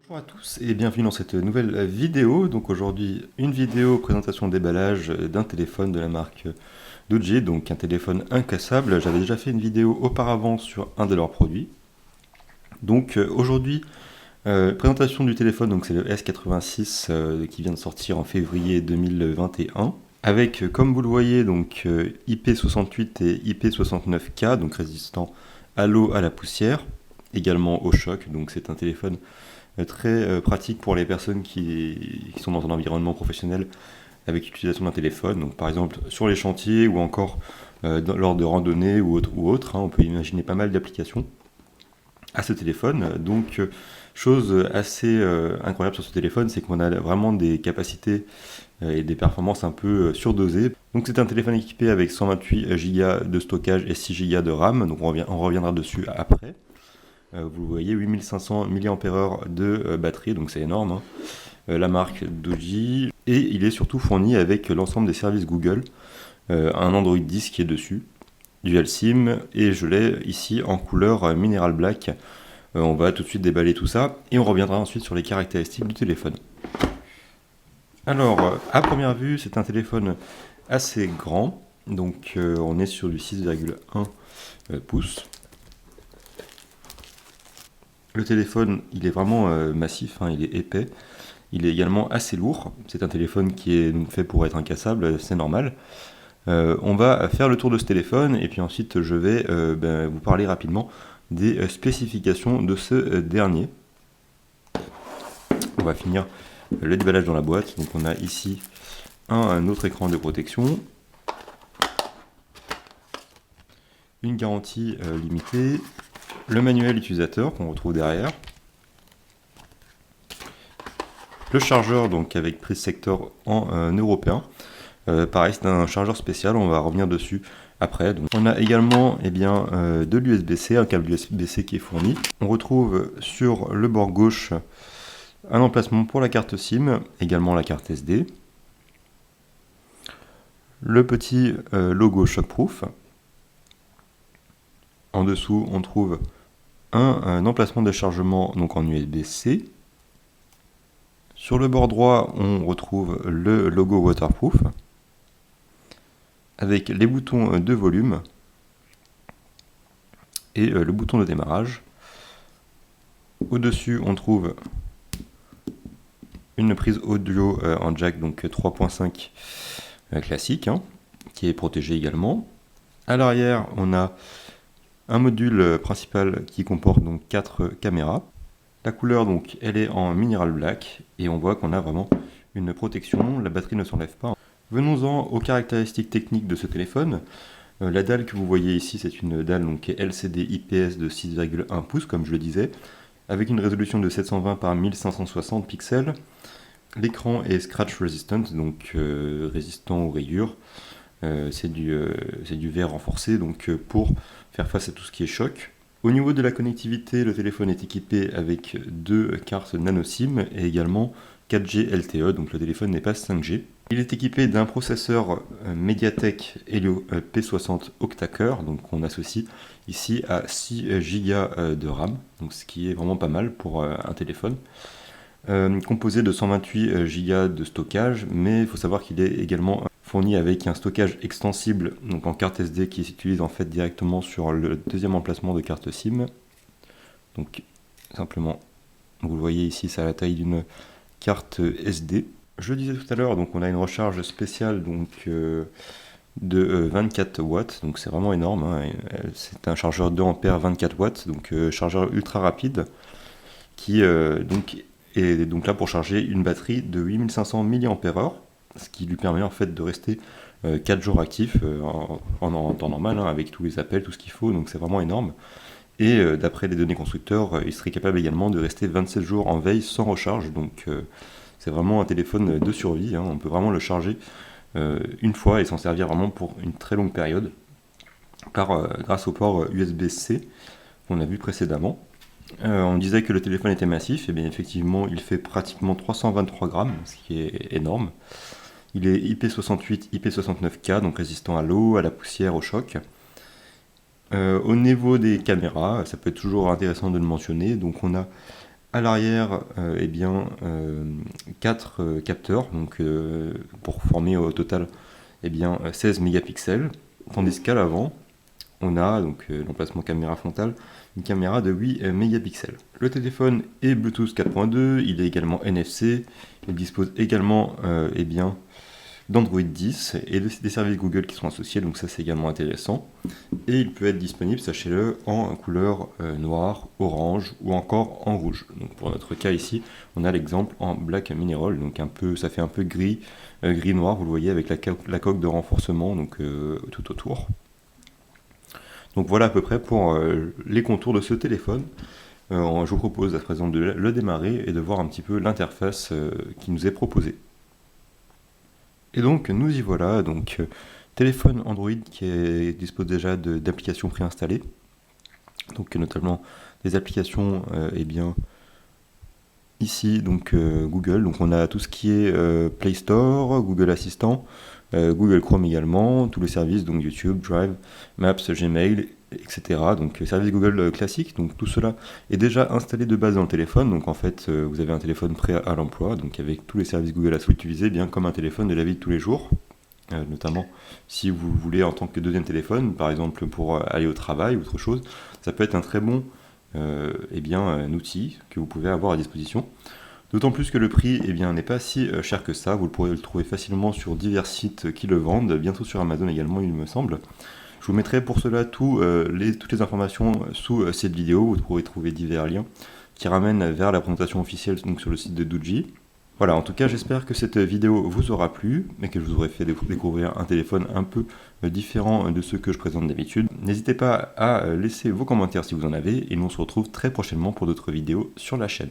Bonjour à tous et bienvenue dans cette nouvelle vidéo. Donc aujourd'hui, une vidéo présentation déballage d'un téléphone de la marque Doogee, donc un téléphone incassable. J'avais déjà fait une vidéo auparavant sur un de leurs produits. Donc aujourd'hui, présentation du téléphone, donc c'est le S86 qui vient de sortir en février 2021. Avec, comme vous le voyez, donc IP68 et IP69K, donc résistant à l'eau, à la poussière, également au choc. Donc c'est un téléphone très pratique pour les personnes qui sont dans un environnement professionnel avec l'utilisation d'un téléphone. Donc par exemple sur les chantiers ou encore lors de randonnées ou autre, hein, on peut imaginer pas mal d'applications à ce téléphone. Donc chose assez incroyable sur ce téléphone, c'est qu'on a vraiment des capacités et des performances un peu surdosées. Donc c'est un téléphone équipé avec 128 Go de stockage et 6 Go de RAM, donc on reviendra dessus après. Vous voyez, 8500 mAh de batterie, donc c'est énorme, hein. La marque Doogee, et il est surtout fourni avec l'ensemble des services Google, un Android 10 qui est dessus, Dual SIM, et je l'ai ici en couleur Mineral Black. On va tout de suite déballer tout ça, et on reviendra ensuite sur les caractéristiques du téléphone. Alors, à première vue, c'est un téléphone assez grand, donc on est sur du 6,1 pouces. Le téléphone, il est vraiment massif, hein, il est épais. Il est également assez lourd. C'est un téléphone qui est donc fait pour être incassable, c'est normal. On va faire le tour de ce téléphone et puis ensuite je vais vous parler rapidement des spécifications de ce dernier. On va finir le déballage dans la boîte. Donc on a ici un autre écran de protection, une garantie limitée, le manuel utilisateur qu'on retrouve derrière, le chargeur donc avec prise secteur en européen. Pareil, c'est un chargeur spécial, on va revenir dessus après. Donc, on a également de l'USB-C, un câble USB-C qui est fourni. On retrouve sur le bord gauche un emplacement pour la carte SIM, également la carte SD. Le petit logo Shockproof. En dessous, on trouve un emplacement de chargement donc en USB-C. Sur le bord droit, on retrouve le logo Waterproof avec les boutons de volume et le bouton de démarrage. Au-dessus, on trouve une prise audio en jack donc 3.5 classique, hein, qui est protégée également. À l'arrière, on a un module principal qui comporte donc 4 caméras. La couleur donc elle est en mineral black et on voit qu'on a vraiment une protection, la batterie ne s'enlève pas. Venons-en aux caractéristiques techniques de ce téléphone. La dalle que vous voyez ici, c'est une dalle donc LCD IPS de 6,1 pouces comme je le disais, avec une résolution de 720 par 1560 pixels. L'écran est scratch resistant, donc résistant aux rayures. C'est du verre renforcé donc pour faire face à tout ce qui est choc. Au niveau de la connectivité, le téléphone est équipé avec 2 cartes nano SIM et également 4G LTE, donc le téléphone n'est pas 5G. Il est équipé d'un processeur Mediatek Helio P60 octa-core, donc on associe ici à 6 Go de RAM, donc ce qui est vraiment pas mal pour un téléphone. Composé de 128 Go de stockage, mais il faut savoir qu'il est également fourni avec un stockage extensible donc en carte SD qui s'utilise en fait directement sur le deuxième emplacement de carte SIM. Donc simplement, vous le voyez ici, c'est à la taille d'une carte SD. Je le disais tout à l'heure, donc on a une recharge spéciale donc de 24 watts, donc c'est vraiment énorme, hein. C'est un chargeur 2 ampères 24 watts, donc chargeur ultra rapide qui est donc là pour charger une batterie de 8500 mAh, ce qui lui permet en fait de rester 4 jours actif en temps normal, hein, avec tous les appels, tout ce qu'il faut, donc c'est vraiment énorme. Et d'après les données constructeurs, il serait capable également de rester 27 jours en veille sans recharge, donc c'est vraiment un téléphone de survie, hein. On peut vraiment le charger une fois et s'en servir vraiment pour une très longue période, grâce au port USB-C qu'on a vu précédemment. On disait que le téléphone était massif, et bien effectivement il fait pratiquement 323 grammes, ce qui est énorme. Il est IP68, IP69K, donc résistant à l'eau, à la poussière, au choc. Au niveau des caméras, ça peut être toujours intéressant de le mentionner, donc on a À l'arrière, 4 capteurs, donc pour former au total 16 mégapixels, tandis qu'à l'avant, on a donc l'emplacement caméra frontale, une caméra de 8 mégapixels. Le téléphone est Bluetooth 4.2, il est également NFC, il dispose également d'Android 10 et des services Google qui sont associés, donc ça c'est également intéressant. Et il peut être disponible, sachez-le, en couleur noire, orange ou encore en rouge. Donc pour notre cas ici, on a l'exemple en Black Mineral, donc ça fait un peu gris, gris noir, vous le voyez avec la coque de renforcement donc tout autour. Donc voilà à peu près pour les contours de ce téléphone. Je vous propose à présent de le démarrer et de voir un petit peu l'interface qui nous est proposée. Et donc nous y voilà, donc téléphone Android qui dispose déjà d'applications préinstallées, donc notamment des applications ici donc Google, donc on a tout ce qui est Play Store, Google Assistant, Google Chrome également, tous les services donc YouTube, Drive, Maps, Gmail, etc. Donc service Google classique, donc tout cela est déjà installé de base dans le téléphone, donc en fait vous avez un téléphone prêt à l'emploi, donc avec tous les services Google à utiliser bien comme un téléphone de la vie de tous les jours. Notamment si vous voulez en tant que deuxième téléphone, par exemple pour aller au travail ou autre chose, ça peut être un très bon un outil que vous pouvez avoir à disposition. D'autant plus que le prix n'est pas si cher que ça, vous pourrez le trouver facilement sur divers sites qui le vendent, bientôt sur Amazon également il me semble. Je vous mettrai pour cela toutes les informations sous cette vidéo, vous pourrez trouver divers liens qui ramènent vers la présentation officielle donc sur le site de Doogee. Voilà, en tout cas j'espère que cette vidéo vous aura plu et que je vous aurai fait découvrir un téléphone un peu différent de ceux que je présente d'habitude. N'hésitez pas à laisser vos commentaires si vous en avez et nous on se retrouve très prochainement pour d'autres vidéos sur la chaîne.